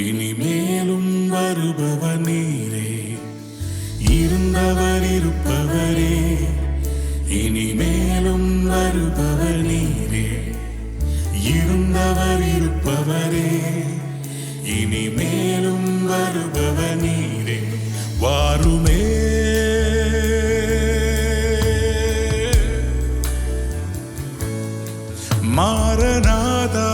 இனிமேலும் வருபவர் நீரே, இருந்தவர் இருப்பவரே. இனிமேலும் வருபவர் நீரே, இருந்தவர் இருப்பவரே. இனிமேலும் வருபவர் நீரே, வாருமே. மாரநாதா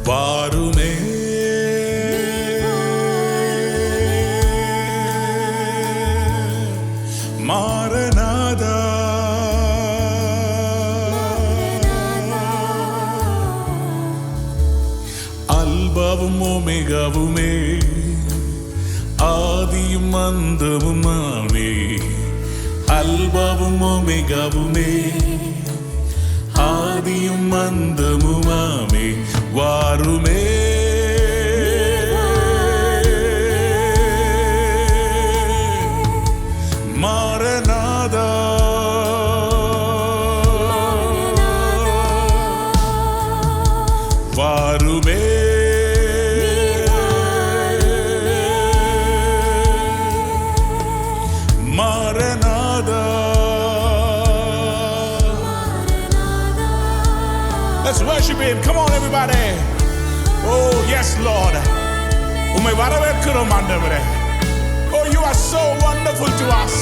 வாருமே. மாரநாதா அல்பாவும் ஒமேகாவுமே, ஆதியும் அந்தமுமாமே. அல்பாவும் ஒமேகாவுமே, ஆதியும் அந்தமுமாமே. வாருமே. மாரநாதா வாருமே. Maranatha. Let's worship him. Come on everybody. Oh yes Lord. உம்மை வரவேற்கிறோம் ஆண்டவரே. Oh you are so wonderful to us.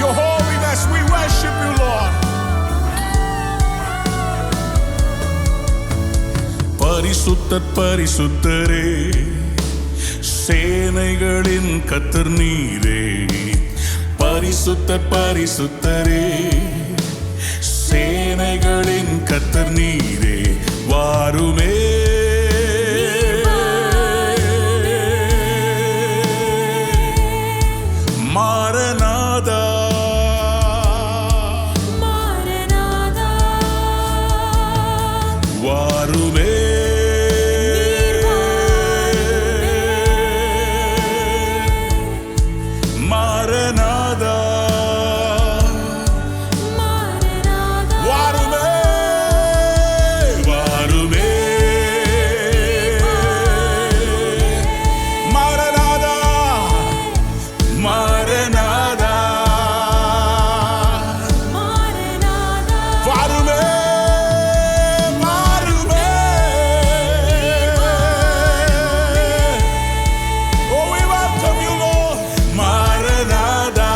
Your holiness, we worship you Lord. பரிசுத்தர் பரிசுத்தரே, சேனைகளின் கர்த்தர் நீரே. பரிசுத்தர் பரிசுத்தரே, சேனைகளின் கர்த்தர் நீரே. வாருமே. மாரநாதா வாருமே. மாரநாதா வாருமே. வாருமே. மாரநாதா மாரநாதா வாருமே. வாருமே. Oh we welcome you Lord. Maranatha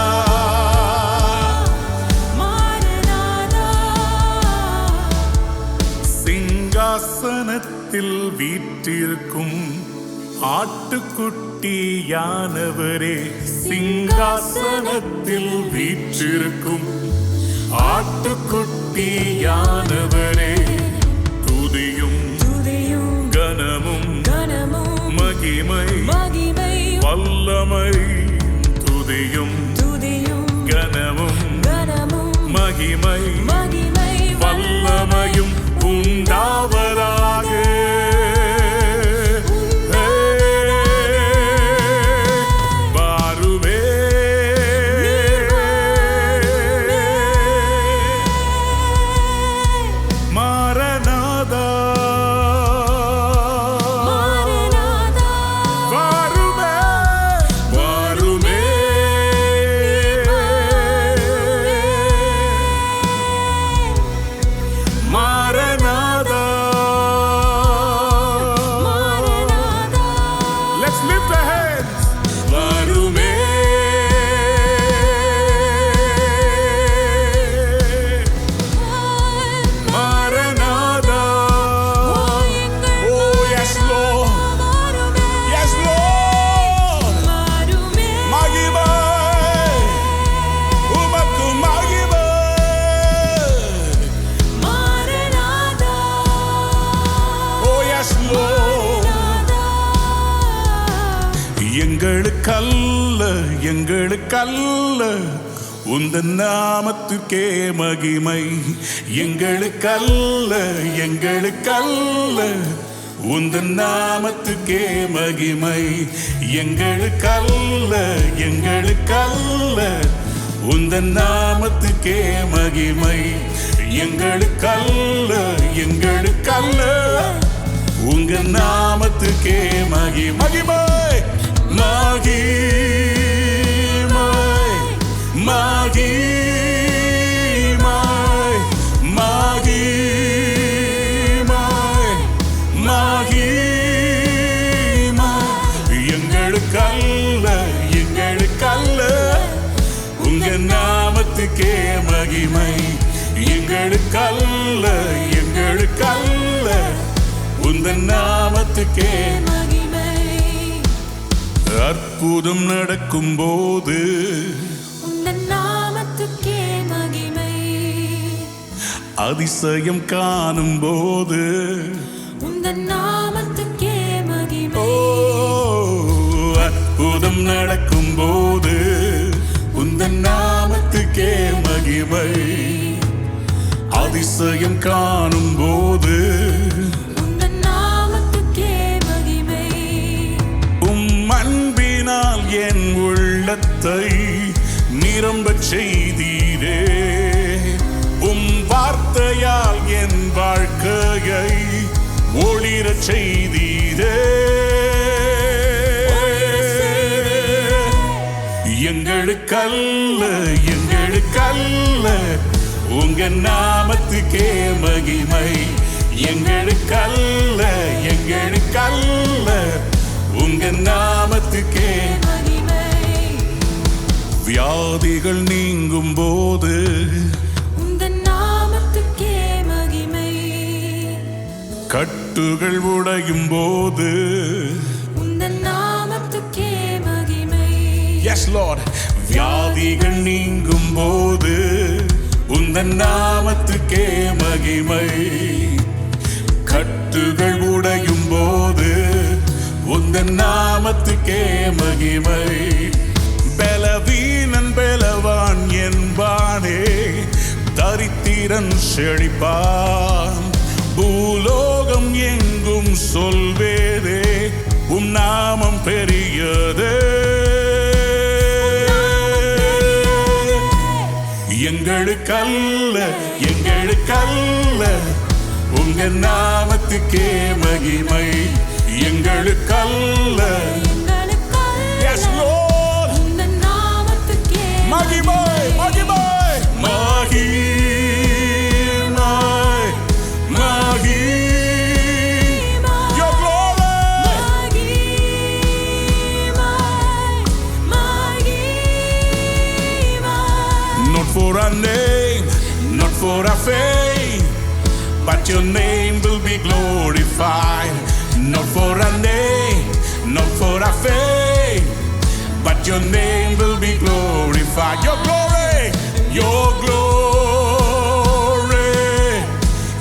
சிங்காசனத்தில் வீற்றிருக்கும் ஆட்டுக்குட்டியானவரே. சிங்காசனத்தில் வீற்றிருக்கும் ஆட்டுக்குட்டியானவரே. துதியும் கனமும் மகிமை வல்லமை. துதியும் கனமும் மகிமை வல்லமையும் உண்டாவதாக. வாருமே. மாரநாதா வாருமே. வாருமே. Maranatha. Let's lift our hands. வாருமே. Maranatha. Oh yes Lord. Yes Lord. மகிமை உமக்கு மகிமை. Oh yes Lord. எங்களுக்கல்ல எங்களுக்கல்ல உந்தன் நாமத்துக்கே மகிமை. எங்களுக்கல்ல எங்களுக்கல்ல உந்தன் நாமத்துக்கே மகிமை. எங்களுக்கல்ல எங்களுக்கல்ல உந்தன் நாமத்துக்கே மகிமை. எங்களுக்கல்ல எங்களுக்கல்ல உங்க நாமத்துக்கே மகிமை மகிமை மகிமை மகிமை மகிமை எங்களுக்கல்ல எங்களுக்கல்ல உங்க நாமத்துக்கே மகிமை எங்களுக்கல்ல எங்களுக்கல்ல உந்தன் நாமத்துக்கே மகிமை. அற்புதம் நடக்கும் போது உந்தன் நாமத்துக்கே மகிமை. அதிசயம் காணும் போது உந்தன் நாமத்துக்கே மகிமை. அற்புதம் நடக்கும் போது உந்தன் நாமத்துக்கே மகிமை அதிசயம் காணும் போது உந்தன் நாமத்துக்கே மகிமை. அன்பினால் என் உள்ளத்தை நிரம்பச் செய்தீரே வார்த்தையால் என் வாழ்க்கையை ஒளிரச் செய்தீரே எங்களுக்கல்ல எங்களுக்கல்ல உங்க நாமத்துக்கே மகிமை எங்களுக்கல்ல எங்களுக்கல்ல உங்க நாமத்துக்கே மகிமை. வியாதிகள் நீங்கும் போது உந்தன் நாமத்துக்கே மகிமை. கட்டுகள் உடையும் போது உந்தன் நாமத்துக்கே மகிமை. எஸ் லார்ட் வியாதிகள் நீங்கும் போது உந்தன் நாமத்துக்கே மகிமை கட்டுகள் உடையும் போது உந்தன் நாமத்துக்கே மகிமை பலவீனன் பலவான் என்பானே தரித்திரன் செழிப்பான் பூலோகம் எங்கும் சொல்வேதே உம் நாமம் பெரியதே எங்களுக்கல்ல எங்களுக்கல்ல உங்க நாமத்துக்கே மகிமை எங்களுக்கல்ல எஸ் லார்ட் உந்தன் நாமத்துக்கே மகிமை மகிமை மகிமை மகிமை your glory not for our name not for our fame but your name will be glorified not for our name not for our fame but your name will be glorified your glory your glory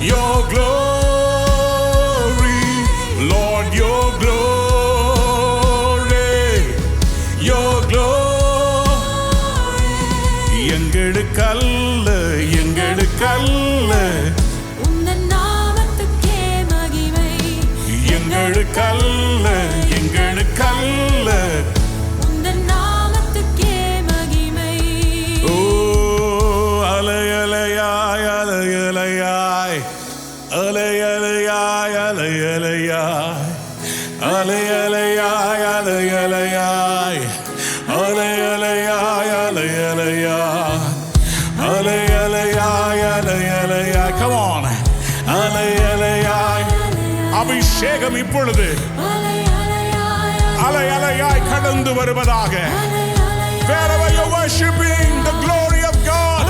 your glory Lord your glory your glory எங்களுக்கல்ல எங்களுக்கல்ல உந்தன் நாமத்துக்கே மகிமை எங்களுக்கல்ல எங்களுக்கல்ல உந்தன் நாமத்துக்கே மகிமை ஓ அலையலையாய் அலையலையாய் அலையலையாய் அலையலையாய் அலையலையாய் அலையலையாய் அலையலையாய் அலையலையாய் அலையலையாய் அலையலையாய் come on அலையலையாய் அபிஷேகம் இப்பொழுது அலை அலையாய் கடந்து வருவதாக wherever you're worshiping the glory of God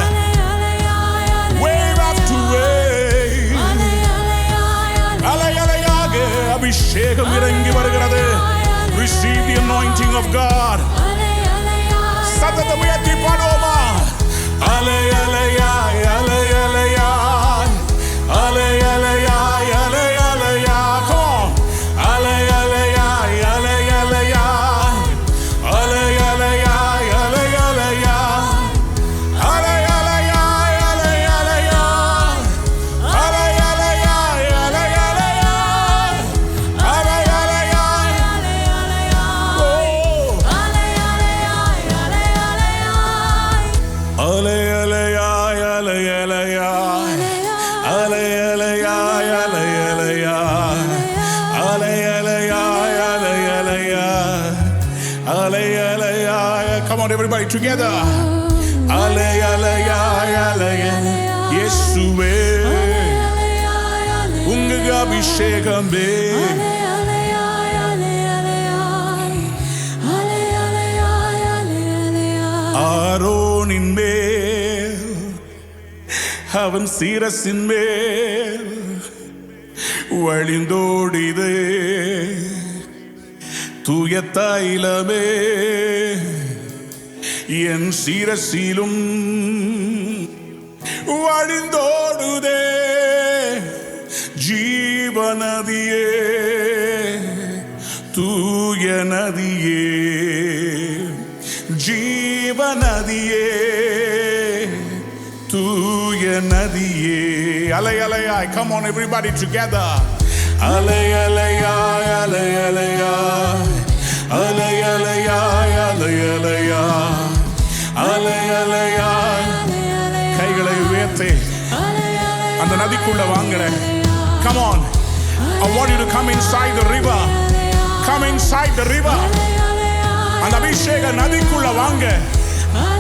wave after wave அலை அலையாக அபிஷேகம் இறங்கி வருகிறது receive the anointing of God சத்தத்தை உயர்த்தி பாடுவோமா அலை அலையாய் அலை அலையாய் அலை அலையாய் அலை அலையாய் come on அலை அலையாய் அலை அலையாய் அலை அலையாய் அலை அலையாய் அலை அலையாய் அலை அலையாய் அலை அலையாய் அலை அலையாய் அலை அலையாய் ஓ அலை அலையாய் everybody together. Ale, ale, ale, ale. Yeshuwe. Unga abhishekam be. ஆரோனின் மேல் அவன் சீரசின் மேல் வழிந்தோடிது தூய தைலமே என் சீரசிலும் வழிந்தோடுதே ஜீவநதியே தூய நதியே ஜீவநதியே தூய நதியே அலை அலையாய். Come on everybody together. அலை அலையாய் அலை அலையாய் அலை அலையாய் அலை அலையாய் அலை அலையாய். கைகளை உயர்த்தி அந்த நதிக்குள்ள வாங்கல. Come on, I want you to come inside the river. Come inside the river. அந்த அபிஷேக நதிக்குள்ள வாங்க,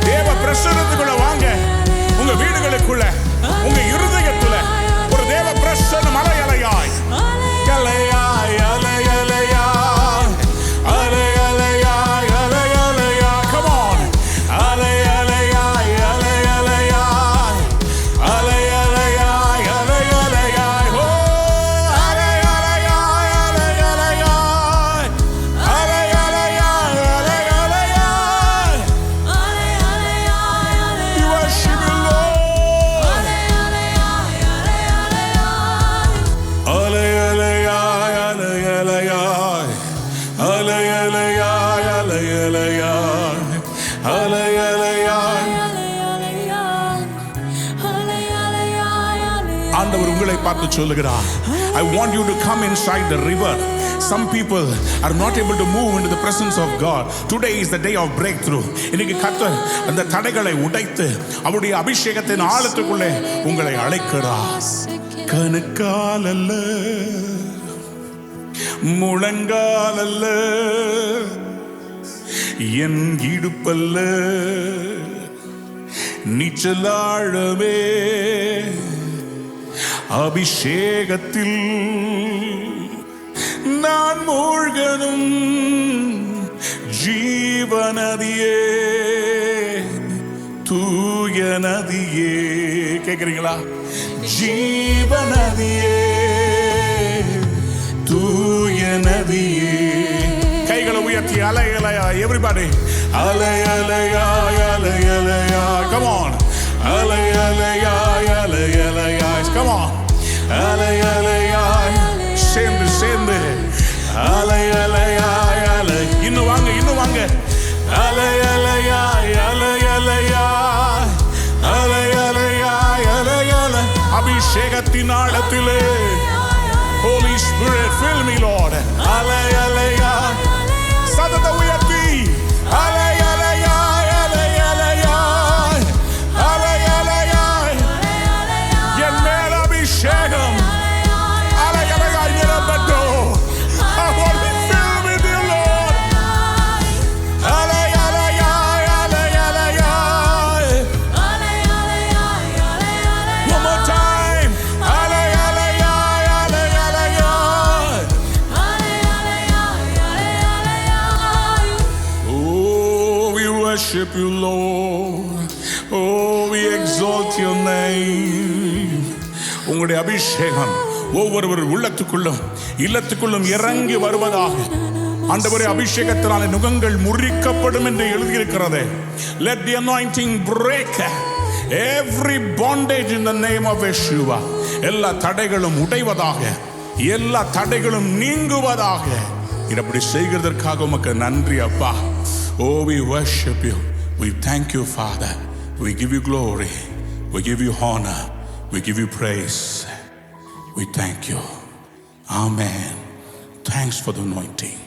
தேவ பிரசன்னத்துக்குள்ள வாங்க. உங்க வீடுகளுக்குள்ள, உங்க இருதயத்துல ஒரு தேவ பிரசன்னம் அலை அலையாய் அலையாய் அலை அலையாய் அலை அலையாய் அலை அலையாய். Come on, அலை அலையாய் அலை அலையாய் அலை அலையாய் அலை அலையாய். ஓ அலை அலையாய் அலை அலையாய் அலை அலையாய் அலை அலையாய். You worship the Lord. அலை அலையாய் அலை அலையாய் அலை அலையாய் அலை அலையாய். ஆண்டவர் உங்களை பார்த்து சொல்லுகிறார், I want you to come inside the river. Some people are not able to move into the presence of God. Today is the day of breakthrough. இன்னைக்கு கர்த்தர் அந்த தடைகளை உடைத்து அவருடைய அபிஷேகத்தின் ஆழத்துக்குள்ளே உங்களை அழைக்கிறார். கணுக்கால் அல்ல, முழங்கால் அல்ல, என் இடுப்பல்ல, நீச்சலாழவே அபிஷேகத்தில் நான் மூழ்கனும் ஜீவநதியே தூய நதியே. கேக்குறீங்களா? ஜீவநதியே தூய நதியே. கைகளை உயர்த்தி அலை அலையா everybody. அலை அலையா அலை அலையா. Come on. அலை அலையா அலை அலையா. Come on. அலை அலையா சேர்ந்து சேர்ந்து அலை அலையா அலை. இன்னும் வாங்க இன்னும் வாங்க. அலை அலையா அலை அலையா அலை அலையா அலை அலை. அபிஷேகத்தின் ஆழத்திலே Holy Spirit fill me Lord. அலை அலையா சத்தத்தை உயர்த்தி அலை அலையா அலை அலையா அலை அலையா. என் மேல் அபிஷேகம் அலை அலையா நிரப்பட்டும். I want to be filled with you Lord. அலை அலையா அலை அலையா. One more time. அலை அலையா அலை அலையா. Oh, we worship you Lord. Oh, we exalt your name. உங்களுடைய அபிஷேகம் ஒவ்வொருவர் உள்ளத்துக்குள்ளும் இல்லத்துக்குள்ளும் இறங்கி வருவதாக. ஆண்டவரே, அபிஷேகத்தினாலே நுகங்கள் முறிக்கப்படும் என்று எழுதியிருக்கிறது. Let the anointing break every bondage in the name of Yeshua. எல்லா தடைகளும் உடைவதாக, எல்லா தடைகளும் நீங்குவதாக. இப்படி செய்கிறதற்காக உமக்கு நன்றி அப்பா. Oh, we worship you. We thank you Father. We give you glory. We give you honor. We give you praise. We thank you. Amen. Thanks for the anointing.